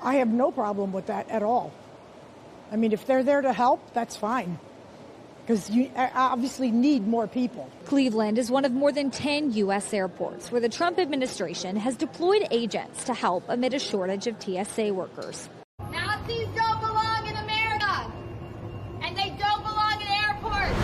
I have no problem with that at all. I mean, if they're there to help, that's fine, because you obviously need more people. Cleveland is one of more than 10 U.S. airports where the Trump administration has deployed agents to help amid a shortage of TSA workers. Nazis don't belong in America, and they don't belong in airports.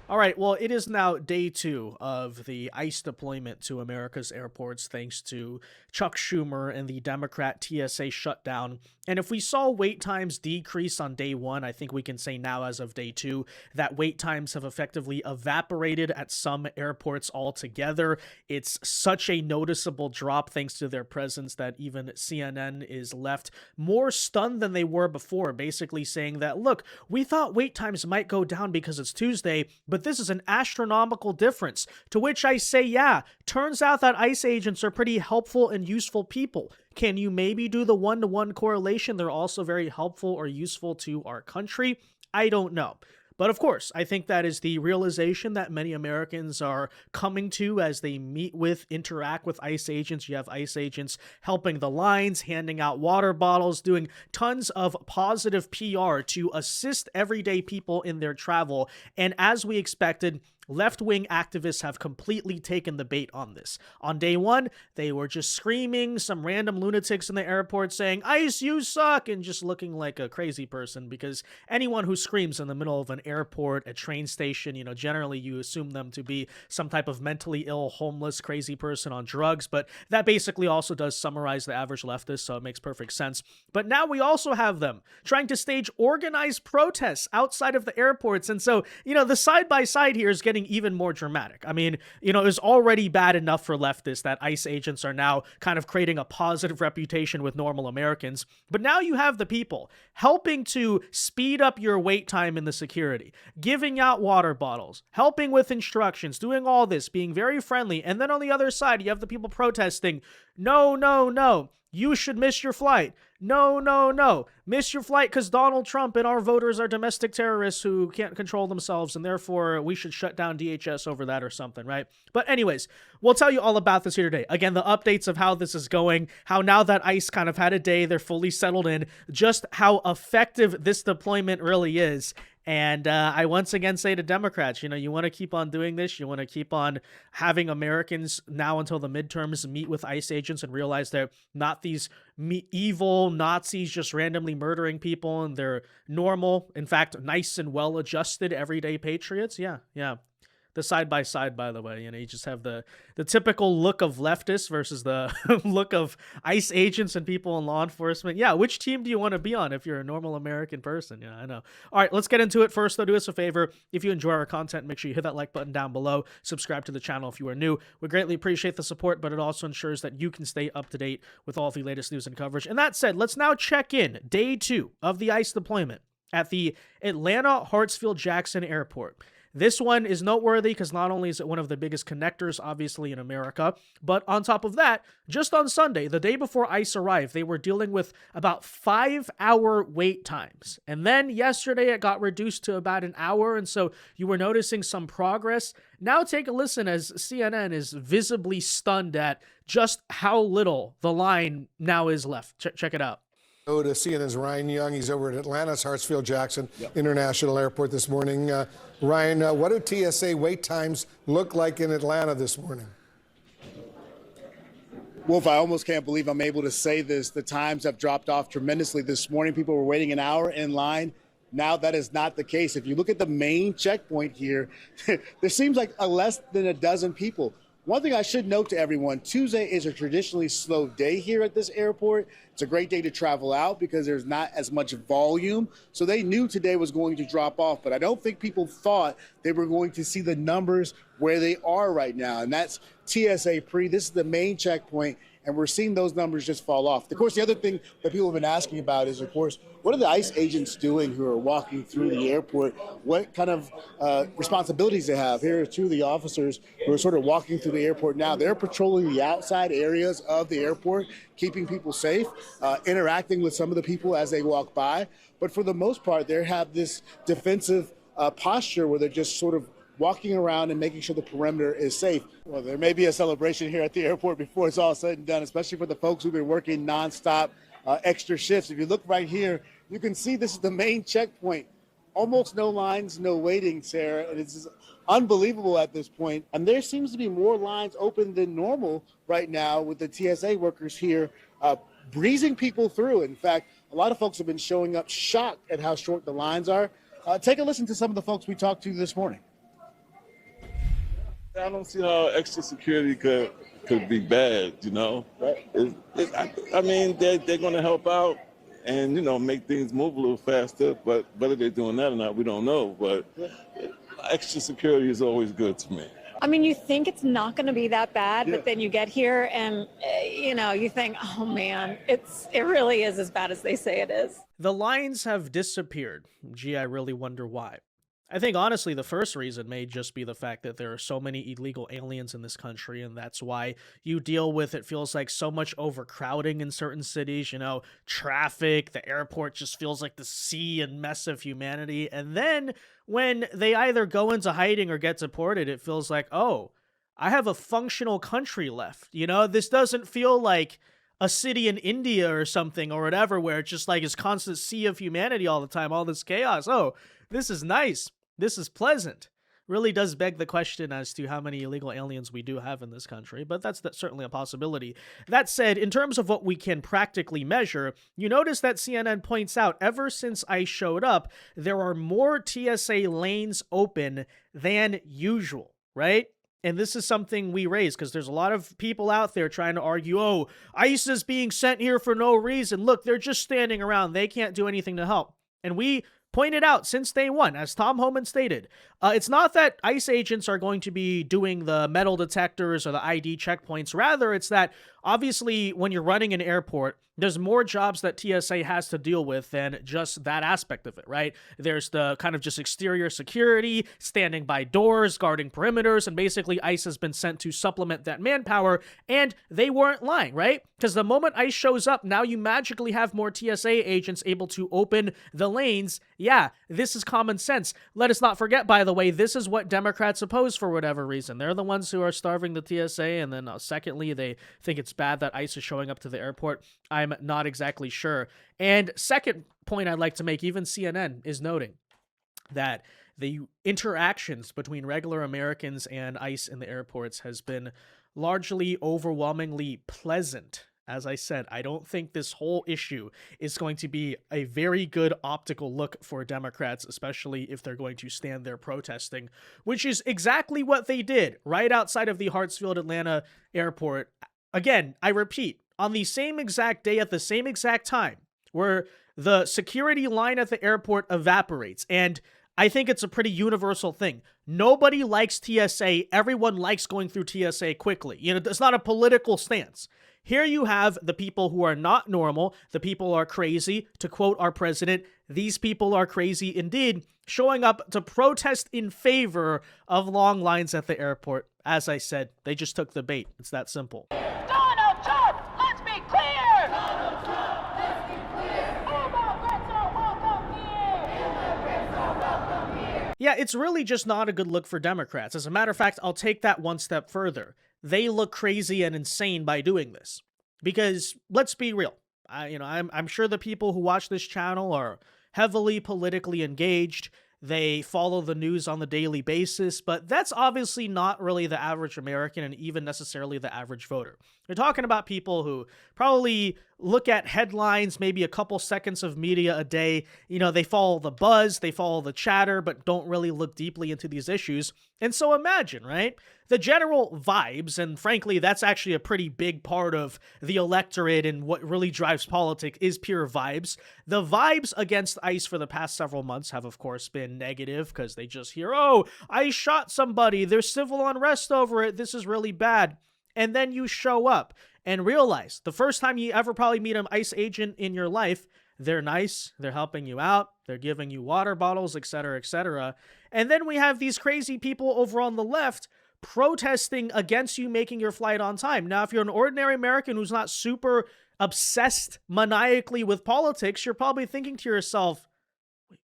All right, well, it is now day 2 of the ICE deployment to America's airports thanks to Chuck Schumer and the Democrat TSA shutdown. And if we saw wait times decrease on day 1, I think we can say now as of day 2 that wait times have effectively evaporated at some airports altogether. It's such a noticeable drop thanks to their presence that even CNN is left more stunned than they were before, basically saying that, look, we thought wait times might go down because it's Tuesday, but this is an astronomical difference. To which I say, yeah, turns out that ICE agents are pretty helpful and useful people. Can you maybe do the one-to-one correlation? They're also very helpful or useful to our country. I don't know. But of course, I think that is the realization that many Americans are coming to as they meet with, interact with ICE agents. You have ICE agents helping the lines, handing out water bottles, doing tons of positive PR to assist everyday people in their travel. And as we expected, left-wing activists have completely taken the bait on this. On day 1, they were just screaming, some random lunatics in the airport saying, ICE, you suck, and just looking like a crazy person, because anyone who screams in the middle of an airport, a train station, generally you assume them to be some type of mentally ill, homeless, crazy person on drugs, but that basically also does summarize the average leftist, so it makes perfect sense. But now we also have them trying to stage organized protests outside of the airports, and so, the side-by-side here is getting even more dramatic. I mean, it was already bad enough for leftists that ICE agents are now kind of creating a positive reputation with normal Americans, but now you have the people helping to speed up your wait time in the security, giving out water bottles, helping with instructions, doing all this, being very friendly, and then on the other side, you have the people protesting, no, no, no, you should miss your flight. No, no, no. Miss your flight because Donald Trump and our voters are domestic terrorists who can't control themselves, and therefore we should shut down DHS over that or something, right? But anyways, we'll tell you all about this here today. Again, the updates of how this is going, how now that ICE kind of had a day, they're fully settled in, just how effective this deployment really is. And I once again say to Democrats, you want to keep on doing this. You want to keep on having Americans now until the midterms meet with ICE agents and realize they're not these evil Nazis just randomly murdering people, and they're normal, in fact, nice and well-adjusted everyday patriots. Yeah. The side-by-side, by the way, you just have the typical look of leftists versus the look of ICE agents and people in law enforcement. Yeah, which team do you want to be on if you're a normal American person? Yeah, I know. All right, let's get into it. First, though, do us a favor. If you enjoy our content, make sure you hit that like button down below. Subscribe to the channel if you are new. We greatly appreciate the support, but it also ensures that you can stay up to date with all the latest news and coverage. And that said, let's now check in day 2 of the ICE deployment at the Atlanta Hartsfield-Jackson Airport. This one is noteworthy because not only is it one of the biggest connectors, obviously, in America, but on top of that, just on Sunday, the day before ICE arrived, they were dealing with about 5-hour wait times. And then yesterday, it got reduced to about an hour, and so you were noticing some progress. Now take a listen as CNN is visibly stunned at just how little the line now is left. Check it out. Go to CNN's Ryan Young. He's over at Atlanta's Hartsfield-Jackson International Airport this morning. Ryan, what do TSA wait times look like in Atlanta this morning? Wolf, I almost can't believe I'm able to say this. The times have dropped off tremendously this morning. People were waiting an hour in line. Now that is not the case. If you look at the main checkpoint here, there seems like less than a dozen people. One thing I should note to everyone, Tuesday is a traditionally slow day here at this airport. It's a great day to travel out because there's not as much volume. So they knew today was going to drop off, but I don't think people thought they were going to see the numbers where they are right now. And that's TSA pre. This is the main checkpoint, and we're seeing those numbers just fall off. Of course, the other thing that people have been asking about is, of course, what are the ICE agents doing who are walking through the airport? What kind of responsibilities they have? Here are two of the officers who are sort of walking through the airport now. They're patrolling the outside areas of the airport, keeping people safe, interacting with some of the people as they walk by. But for the most part, they have this defensive posture where they're just sort of walking around and making sure the perimeter is safe. Well, there may be a celebration here at the airport before it's all said and done, especially for the folks who've been working nonstop extra shifts. If you look right here, you can see this is the main checkpoint. Almost no lines, no waiting, Sarah. And it's unbelievable at this point. And there seems to be more lines open than normal right now with the TSA workers here breezing people through. In fact, a lot of folks have been showing up shocked at how short the lines are. Take a listen to some of the folks we talked to this morning. I don't see how extra security could be bad, you know. Right. I mean, they're going to help out and, you know, make things move a little faster. But whether they're doing that or not, we don't know. But extra security is always good to me. I mean, you think it's not going to be that bad, but then you get here and, you know, you think, oh, man, it really is as bad as they say it is. The lines have disappeared. Gee, I really wonder why. I think, honestly, the first reason may just be the fact that there are so many illegal aliens in this country, and that's why you deal with, it feels like, so much overcrowding in certain cities, you know, traffic, the airport just feels like the sea and mess of humanity, and then when they either go into hiding or get deported, it feels like, oh, I have a functional country left, you know? This doesn't feel like a city in India or something or whatever, where it's just like this constant sea of humanity all the time, all this chaos. Oh, this is nice. This is pleasant. Really does beg the question as to how many illegal aliens we do have in this country, but that's certainly a possibility. That said, in terms of what we can practically measure, you notice that CNN points out ever since I showed up, there are more TSA lanes open than usual, right? And this is something we raise because there's a lot of people out there trying to argue, oh, ICE is being sent here for no reason. Look, they're just standing around. They can't do anything to help. And we pointed out since day one, as Tom Homan stated, it's not that ICE agents are going to be doing the metal detectors or the ID checkpoints. Rather, it's that obviously when you're running an airport, there's more jobs that TSA has to deal with than just that aspect of it, right? There's the kind of just exterior security, standing by doors, guarding perimeters, and basically ICE has been sent to supplement that manpower, and they weren't lying, right? Because the moment ICE shows up, now you magically have more TSA agents able to open the lanes. Yeah, this is common sense. Let us not forget, by the way, this is what Democrats oppose for whatever reason. They're the ones who are starving the TSA, and then secondly, they think it's bad that ICE is showing up to the airport. I'm not exactly sure. And second point I'd like to make, even CNN is noting that the interactions between regular Americans and ICE in the airports has been largely overwhelmingly pleasant. As I said, I don't think this whole issue is going to be a very good optical look for Democrats, especially if they're going to stand there protesting, which is exactly what they did right outside of the Hartsfield, Atlanta airport. Again, I repeat, on the same exact day at the same exact time where the security line at the airport evaporates. And I think it's a pretty universal thing. Nobody likes TSA. Everyone likes going through TSA quickly. You know, it's not a political stance. Here you have the people who are not normal. The people are crazy. To quote our president, these people are crazy indeed, showing up to protest in favor of long lines at the airport. As I said, they just took the bait. It's that simple. Donald Trump, let's be clear! Donald Trump, let's be clear! Immigrants are welcome here! Immigrants are welcome here! Yeah, it's really just not a good look for Democrats. As a matter of fact, I'll take that one step further. They look crazy and insane by doing this. Because, let's be real, I'm sure the people who watch this channel are heavily politically engaged. They follow the news on the daily basis, but that's obviously not really the average American and even necessarily the average voter. You're talking about people who probably look at headlines, maybe a couple seconds of media a day. You know, they follow the buzz, they follow the chatter, but don't really look deeply into these issues. And so imagine, right? The general vibes, and frankly, that's actually a pretty big part of the electorate and what really drives politics is pure vibes. The vibes against ICE for the past several months have, of course, been negative because they just hear, oh, I shot somebody, there's civil unrest over it, this is really bad. And then you show up and realize the first time you ever probably meet an ICE agent in your life, they're nice, they're helping you out, they're giving you water bottles, etc., etc. And then we have these crazy people over on the left protesting against you making your flight on time. Now, if you're an ordinary American who's not super obsessed maniacally with politics, you're probably thinking to yourself, wait,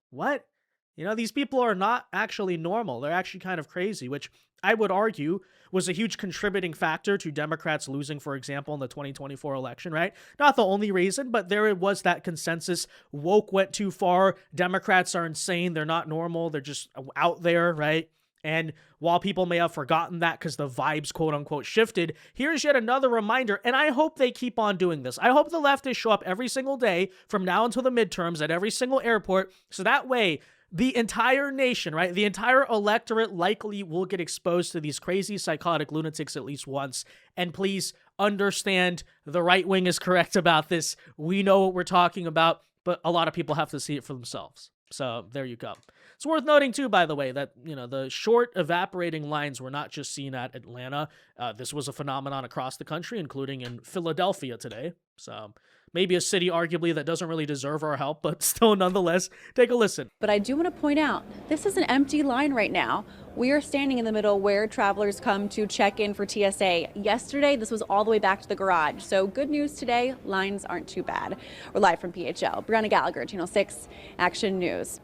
what? You know, these people are not actually normal. They're actually kind of crazy, which I would argue was a huge contributing factor to Democrats losing, for example, in the 2024 election, right? Not the only reason, but there was that consensus. Woke went too far. Democrats are insane. They're not normal. They're just out there, right? And while people may have forgotten that because the vibes, quote unquote, shifted, here's yet another reminder. And I hope they keep on doing this. I hope the leftists show up every single day from now until the midterms at every single airport. So that way, the entire nation, right? The entire electorate likely will get exposed to these crazy psychotic lunatics at least once. And please understand, the right wing is correct about this. We know what we're talking about, but a lot of people have to see it for themselves. So there you go. It's worth noting too, by the way, that, the short evaporating lines were not just seen at Atlanta. This was a phenomenon across the country, including in Philadelphia today. So maybe a city arguably that doesn't really deserve our help, but still nonetheless, take a listen. But I do want to point out, this is an empty line right now. We are standing in the middle where travelers come to check in for TSA. Yesterday, this was all the way back to the garage. So good news today, lines aren't too bad. We're live from PHL. Brianna Gallagher, Channel 6 Action News.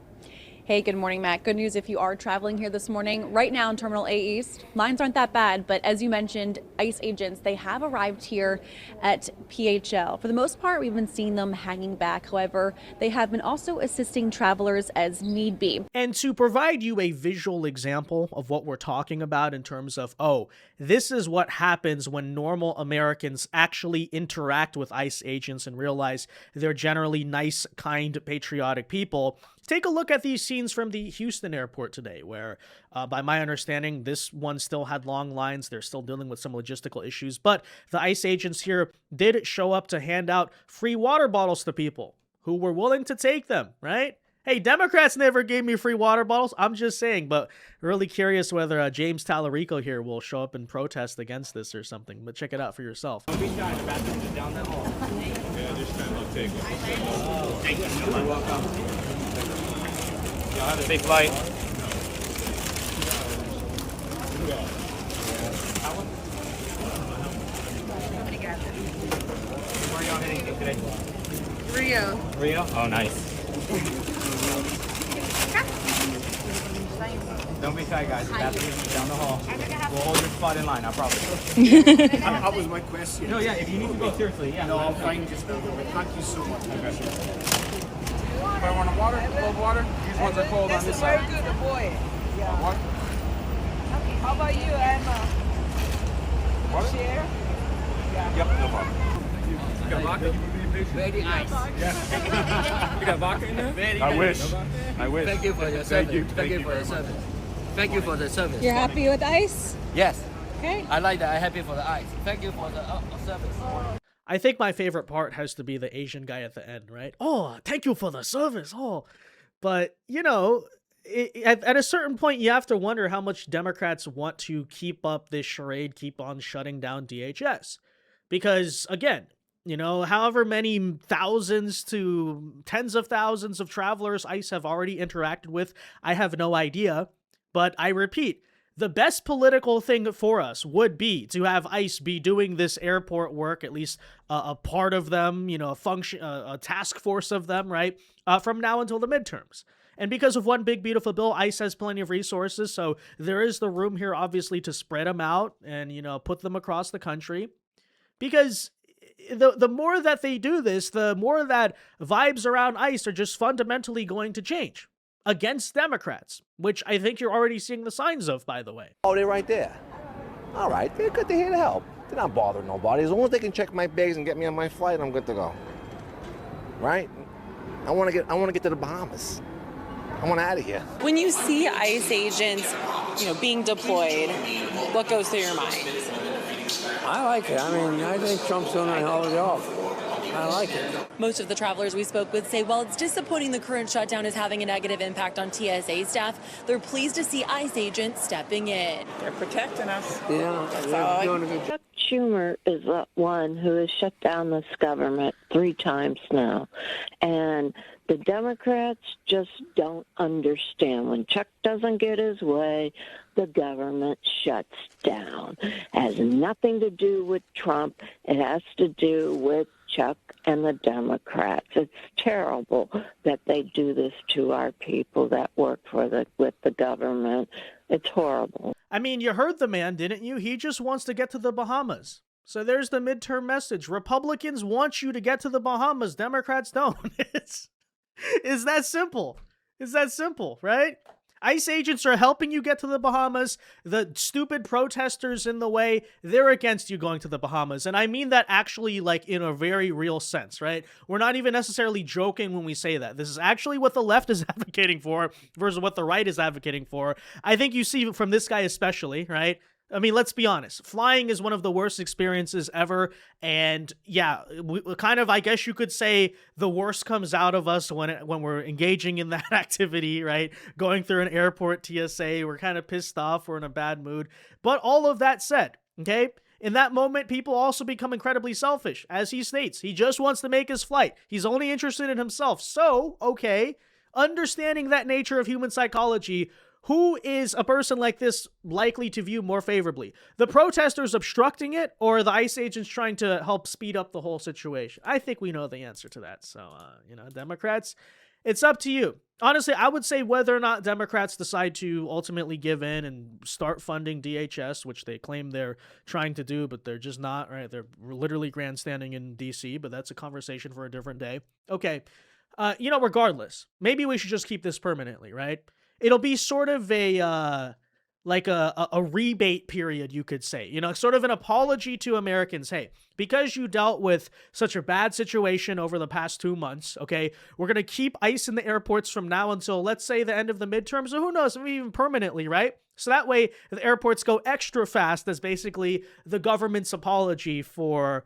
Hey, good morning, Matt. Good news if you are traveling here this morning. Right now in Terminal A East, lines aren't that bad, but as you mentioned, ICE agents, they have arrived here at PHL. For the most part, we've been seeing them hanging back. However, they have been also assisting travelers as need be. And to provide you a visual example of what we're talking about in terms of, this is what happens when normal Americans actually interact with ICE agents and realize they're generally nice, kind, patriotic people. Take a look at these scenes from the Houston airport today, where, by my understanding, this one still had long lines. They're still dealing with some logistical issues, but the ICE agents here did show up to hand out free water bottles to people who were willing to take them, right? Hey, Democrats never gave me free water bottles. I'm just saying, but really curious whether James Tallarico here will show up and protest against this or something. But check it out for yourself. Don't be shy. The bathroom is down that hall. Yeah, just trying to take it. Thank you so much. You're welcome. Y'all have a safe flight. Where are y'all heading to today? Rio. Rio? Oh, nice. Don't be shy, guys. The bathroom is down the hall. We'll hold your spot in line, I promise. That was my question. No, yeah, if you need to go, seriously, yeah. No, I'll find just a little bit. Thank you so much. I want a water, cold water. These ones are cold on this side. Very good, boy. Yeah. What? How about you, Emma? What? Share? Yeah. Yep, no problem. You got vodka? Very nice. Yeah. You got vodka in there? Very I nice. wish. I wish. Thank you for your service. Thank you for your service. Thank you for the service. You're happy with ICE? Yes. Okay. I like that. I'm happy for the ice. Thank you for the service. I think my favorite part has to be the Asian guy at the end, right? Oh, thank you for the service. Oh, but at a certain point, you have to wonder how much Democrats want to keep up this charade, keep on shutting down DHS. Because again, however many thousands to tens of thousands of travelers ICE have already interacted with, I have no idea. But I repeat, the best political thing for us would be to have ICE be doing this airport work, at least a part of them, a task force of them, right, from now until the midterms. And because of one big, beautiful bill, ICE has plenty of resources, so there is the room here, obviously, to spread them out and, put them across the country. Because the more that they do this, the more that vibes around ICE are just fundamentally going to change against Democrats, which I think you're already seeing the signs of, by the way. Oh, they're right there. All right, they're good to here to help. They're not bothering nobody. As long as they can check my bags and get me on my flight, I'm good to go. Right? I want to get to the Bahamas. I want out of here. When you see ICE agents, being deployed, what goes through your mind? I like it. I mean, I think Trump's doing a hell of a job. I like it. Most of the travelers we spoke with say while it's disappointing the current shutdown is having a negative impact on TSA staff, they're pleased to see ICE agents stepping in. They're protecting us. Yeah, they're doing a good job. Chuck Schumer is the one who has shut down this government 3 times now. And the Democrats just don't understand. When Chuck doesn't get his way, the government shuts down. It has nothing to do with Trump. It has to do with Chuck and the Democrats. It's terrible that they do this to our people that work with the government. It's horrible. I mean, you heard the man, didn't you? He just wants to get to the Bahamas. So there's the midterm message. Republicans want you to get to the Bahamas. Democrats don't. It's that simple. It's that simple, right? ICE agents are helping you get to the Bahamas. The stupid protesters in the way, they're against you going to the Bahamas. And I mean that actually like in a very real sense, right? We're not even necessarily joking when we say that. This is actually what the left is advocating for versus what the right is advocating for. I think you see from this guy especially, right? I mean, let's be honest. Flying is one of the worst experiences ever. And yeah, we kind of, I guess you could say the worst comes out of us when we're engaging in that activity, right? Going through an airport TSA, we're kind of pissed off, we're in a bad mood. But all of that said, okay, in that moment, people also become incredibly selfish. As he states, he just wants to make his flight. He's only interested in himself. So, okay, understanding that nature of human psychology, who is a person like this likely to view more favorably? The protesters obstructing it or the ICE agents trying to help speed up the whole situation? I think we know the answer to that. So, Democrats, it's up to you. Honestly, I would say whether or not Democrats decide to ultimately give in and start funding DHS, which they claim they're trying to do, but they're just not, right? They're literally grandstanding in D.C., but that's a conversation for a different day. Okay, regardless, maybe we should just keep this permanently, right? It'll be sort of a rebate period, you could say, sort of an apology to Americans. Hey, because you dealt with such a bad situation over the past 2 months, okay, we're going to keep ICE in the airports from now until, let's say, the end of the midterm. So who knows, maybe even permanently, right? So that way the airports go extra fast as basically the government's apology for,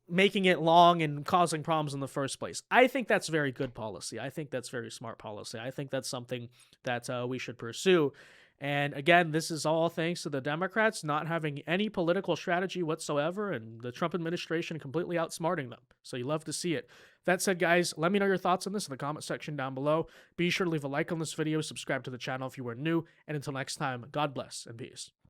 making it long and causing problems in the first place. I think that's very good policy. I think that's very smart policy. I think that's something that we should pursue. And again, this is all thanks to the Democrats not having any political strategy whatsoever and the Trump administration completely outsmarting them. So you love to see it. That said, guys, let me know your thoughts on this in the comment section down below. Be sure to leave a like on this video, subscribe to the channel if you are new, and until next time, God bless and peace.